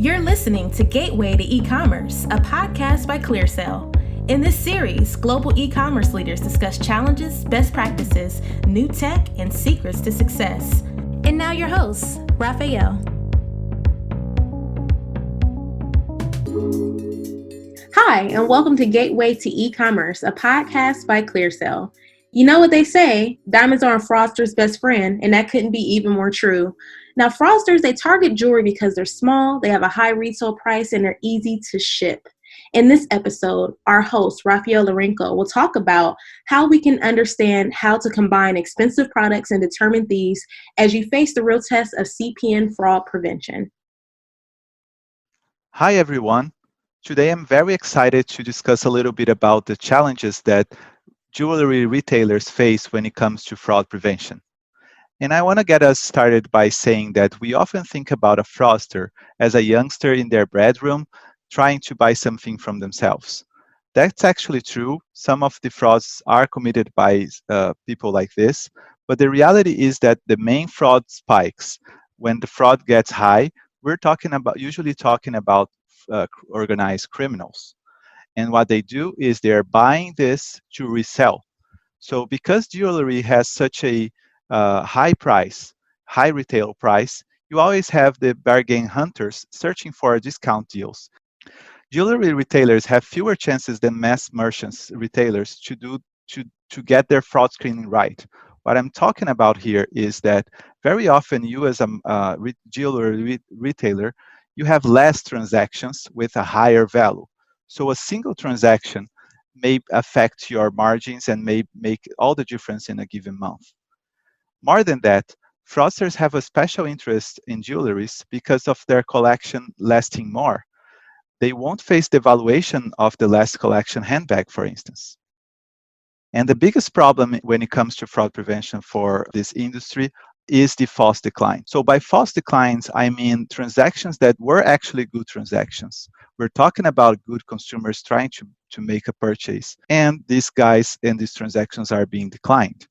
You're listening to Gateway to E-Commerce, a podcast by ClearSale. In this series, global e-commerce leaders discuss challenges, best practices, new tech, and secrets to success. And now your host, Rafael. Hi, and welcome to Gateway to E-Commerce, a podcast by ClearSale. You know what they say, diamonds are a fraudster's best friend, and that couldn't be even more true. Now, fraudsters, they target jewelry because they're small, they have a high retail price, and they're easy to ship. In this episode, our host, Rafael Lourenco, will talk about how we can understand how to combine expensive products and determine thieves as you face the real test of CPN fraud prevention. Hi, everyone. Today, I'm very excited to discuss a little bit about the challenges that jewelry retailers face when it comes to fraud prevention. And I want to get us started by saying that we often think about a fraudster as a youngster in their bedroom trying to buy something from themselves. That's actually true. Some of the frauds are committed by people like this, but the reality is that the main fraud spikes when the fraud gets high. We're usually talking about organized criminals. And what they do is they're buying this to resell. So because jewelry has such a high price, high retail price, you always have the bargain hunters searching for discount deals. Jewelry retailers have fewer chances than mass merchants retailers to get their fraud screening right. What I'm talking about here is that very often you as a jewelry retailer, you have less transactions with a higher value. So a single transaction may affect your margins and may make all the difference in a given month. More than that, fraudsters have a special interest in jewelries because of their collection lasting more. They won't face the valuation of the last collection handbag, for instance. And the biggest problem when it comes to fraud prevention for this industry is the false decline. So by false declines, I mean transactions that were actually good transactions. We're talking about good consumers trying to make a purchase, and these transactions are being declined.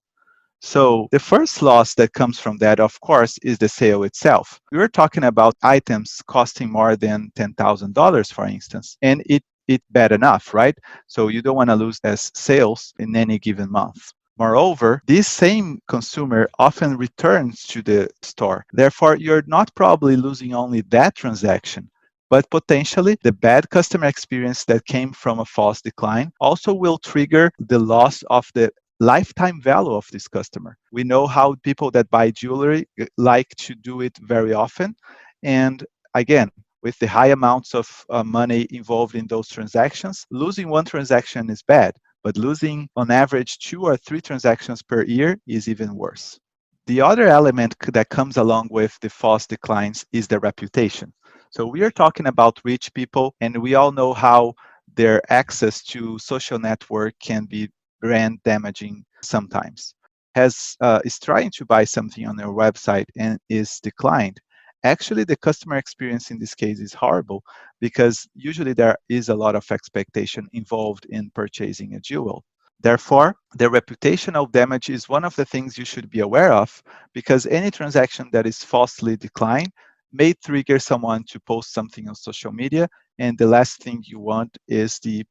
So the first loss that comes from that, of course, is the sale itself. We were talking about items costing more than $10,000, for instance, and it bad enough, right? So you don't want to lose as sales in any given month. Moreover, this same consumer often returns to the store. Therefore, you're not probably losing only that transaction, but potentially the bad customer experience that came from a false decline also will trigger the loss of the lifetime value of this customer. We know how people that buy jewelry like to do it very often. And again, with the high amounts of money involved in those transactions, losing one transaction is bad, but losing on average 2 or 3 transactions per year is even worse. The other element that comes along with the false declines is the reputation. So we are talking about rich people, and we all know how their access to social network can be brand damaging sometimes. Is trying to buy something on their website and is declined. Actually, the customer experience in this case is horrible because usually there is a lot of expectation involved in purchasing a jewel. Therefore, the reputational damage is one of the things you should be aware of because any transaction that is falsely declined may trigger someone to post something on social media, and the last thing you want is the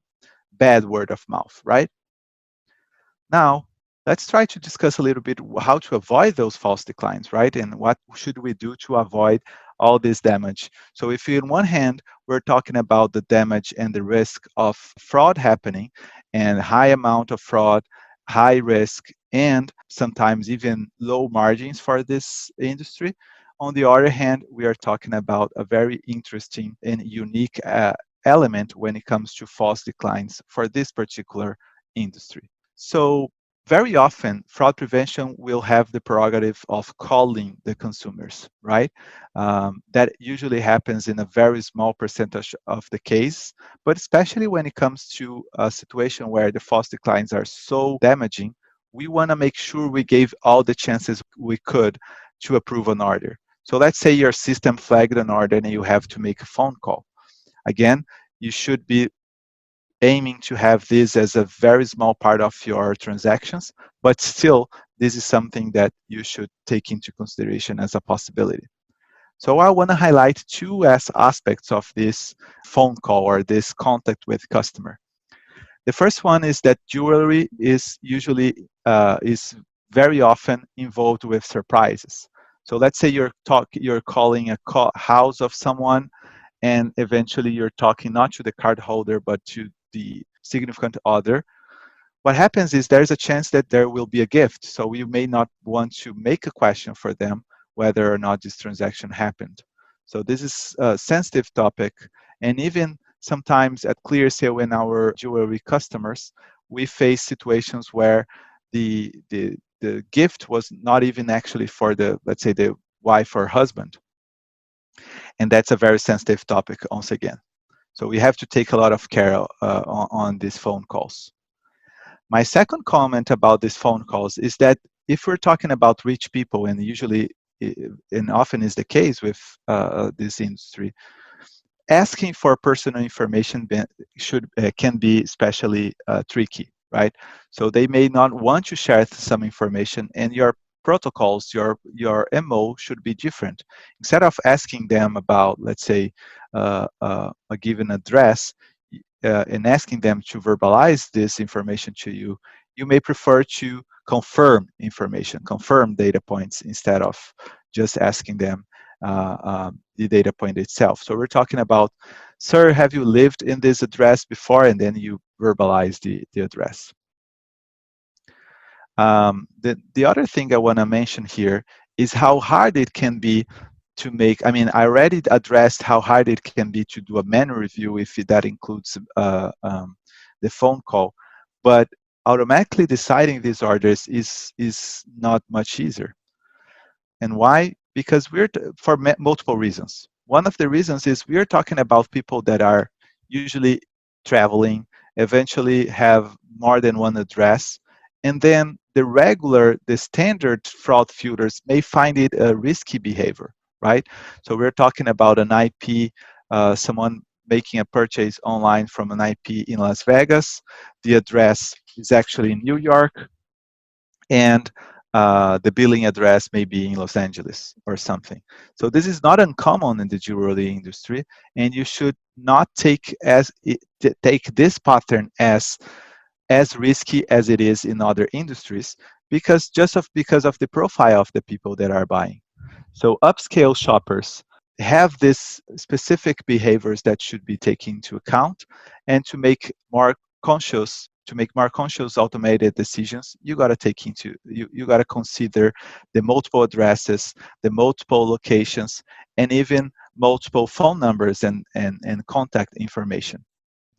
bad word of mouth, right? Now, let's try to discuss a little bit how to avoid those false declines, right? And what should we do to avoid all this damage? So if on one hand, we're talking about the damage and the risk of fraud happening and high amount of fraud, high risk, and sometimes even low margins for this industry. On the other hand, we are talking about a very interesting and unique element when it comes to false declines for this particular industry. So very often, fraud prevention will have the prerogative of calling the consumers, right? That usually happens in a very small percentage of the case, but especially when it comes to a situation where the false declines are so damaging, we want to make sure we gave all the chances we could to approve an order. So let's say your system flagged an order and you have to make a phone call. Again, you should be aiming to have this as a very small part of your transactions, but still, this is something that you should take into consideration as a possibility. So I want to highlight two aspects of this phone call or this contact with customer. The first one is that jewelry is usually is very often involved with surprises. So let's say you're calling a house of someone, and eventually you're talking not to the card holder but to the significant other. What happens is there's a chance that there will be a gift. So you may not want to make a question for them whether or not this transaction happened. So this is a sensitive topic. And even sometimes at ClearSale and our jewelry customers, we face situations where the gift was not even actually for the, let's say, the wife or husband. And that's a very sensitive topic once again. So we have to take a lot of care on these phone calls. My second comment about these phone calls is that if we're talking about rich people, and usually and often is the case with this industry, asking for personal information can be especially tricky, right? So they may not want to share some information, and your protocols, your MO should be different. Instead of asking them about, let's say, a given address, and asking them to verbalize this information to you, you may prefer to confirm information, confirm data points instead of just asking them the data point itself. So we're talking about, sir, have you lived in this address before? And then you verbalize the address. The other thing I want to mention here is how hard it can be to make. I mean, I already addressed how hard it can be to do a manual review if that includes the phone call, but automatically deciding these orders is not much easier. And why? Because for multiple reasons. One of the reasons is we are talking about people that are usually traveling, eventually have more than one address, and then the standard fraud filters may find it a risky behavior, right? So we're talking about an IP, someone making a purchase online from an IP in Las Vegas. The address is actually in New York, and the billing address may be in Los Angeles or something. So this is not uncommon in the jewelry industry, and you should not take this pattern as risky as it is in other industries, because of the profile of the people that are buying. So upscale shoppers have this specific behaviors that should be taken into account, and to make more conscious automated decisions, you got to consider the multiple addresses, the multiple locations, and even multiple phone numbers and contact information.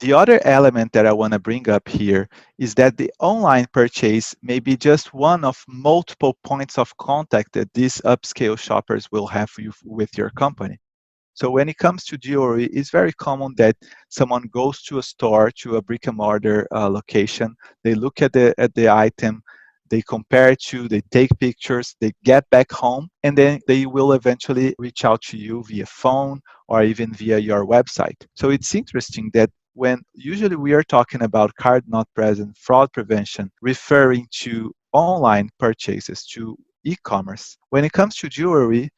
The other element that I want to bring up here is that the online purchase may be just one of multiple points of contact that these upscale shoppers will have with your company. So when it comes to jewelry, it's very common that someone goes to a store, to a brick and mortar location. They look at the item, they compare it to, they take pictures, they get back home, and then they will eventually reach out to you via phone or even via your website. So it's interesting that when usually we are talking about card not present fraud prevention, referring to online purchases, to e-commerce, when it comes to jewelry,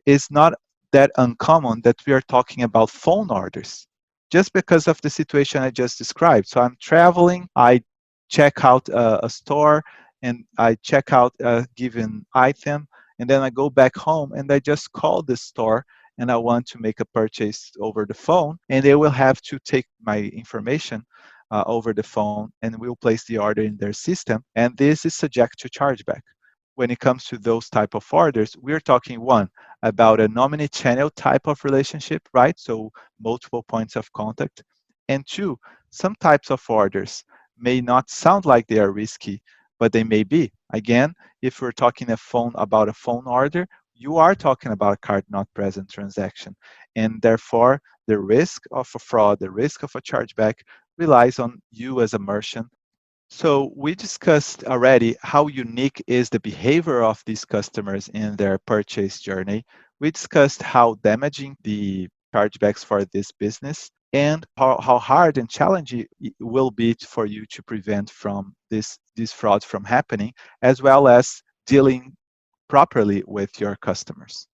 it's not that uncommon that we are talking about phone orders, just because of the situation I just described. So I'm traveling, I check out a store, and I check out a given item, and then I go back home and I just call the store and I want to make a purchase over the phone, and they will have to take my information over the phone, and we'll place the order in their system, and this is subject to chargeback. When it comes to those type of orders, we're talking, one, about a omni-channel type of relationship, right? So multiple points of contact. And two, some types of orders may not sound like they are risky, but they may be. Again, if we're talking about a phone order, you are talking about a card not present transaction. And therefore, the risk of a fraud, the risk of a chargeback relies on you as a merchant. So we discussed already how unique is the behavior of these customers in their purchase journey. We discussed how damaging the chargebacks for this business, and how hard and challenging it will be for you to prevent from these frauds from happening, as well as dealing properly with your customers.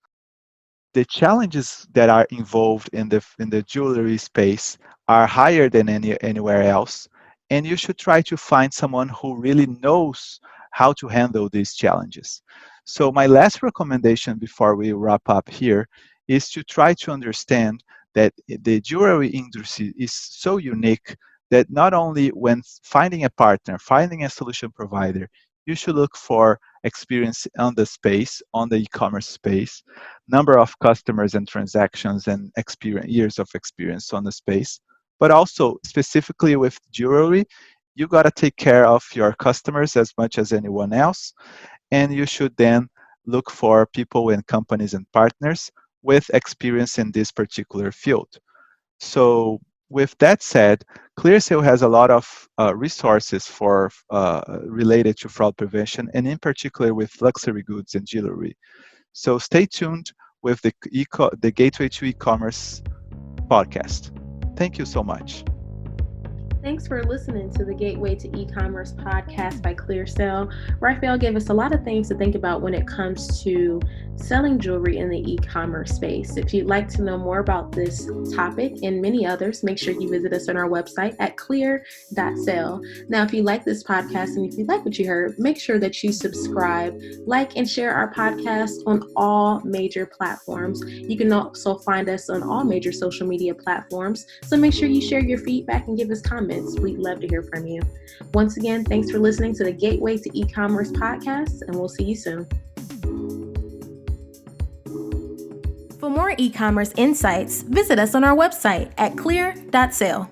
the challenges that are involved in the jewelry space are higher than anywhere else, and you should try to find someone who really knows how to handle these challenges. So my last recommendation before we wrap up here is to try to understand that the jewelry industry is so unique that not only when finding a partner, finding a solution provider, you should look for experience on the space, on the e-commerce space, number of customers and transactions and experience, years of experience on the space. But also specifically with jewelry, you got to take care of your customers as much as anyone else. And you should then look for people and companies and partners with experience in this particular field. So with that said, ClearSale has a lot of resources for related to fraud prevention, and in particular with luxury goods and jewelry. So stay tuned with the Gateway to E-commerce podcast. Thank you so much. Thanks for listening to the Gateway to E-commerce podcast by ClearSale. Rafael gave us a lot of things to think about when it comes to selling jewelry in the e-commerce space. If you'd like to know more about this topic and many others, make sure you visit us on our website at clear.sale. Now, if you like this podcast and if you like what you heard, make sure that you subscribe, like, and share our podcast on all major platforms. You can also find us on all major social media platforms. So make sure you share your feedback and give us comments. We'd love to hear from you. Once again, thanks for listening to the Gateway to E-commerce podcast, and we'll see you soon. For more e-commerce insights, visit us on our website at clear.sale.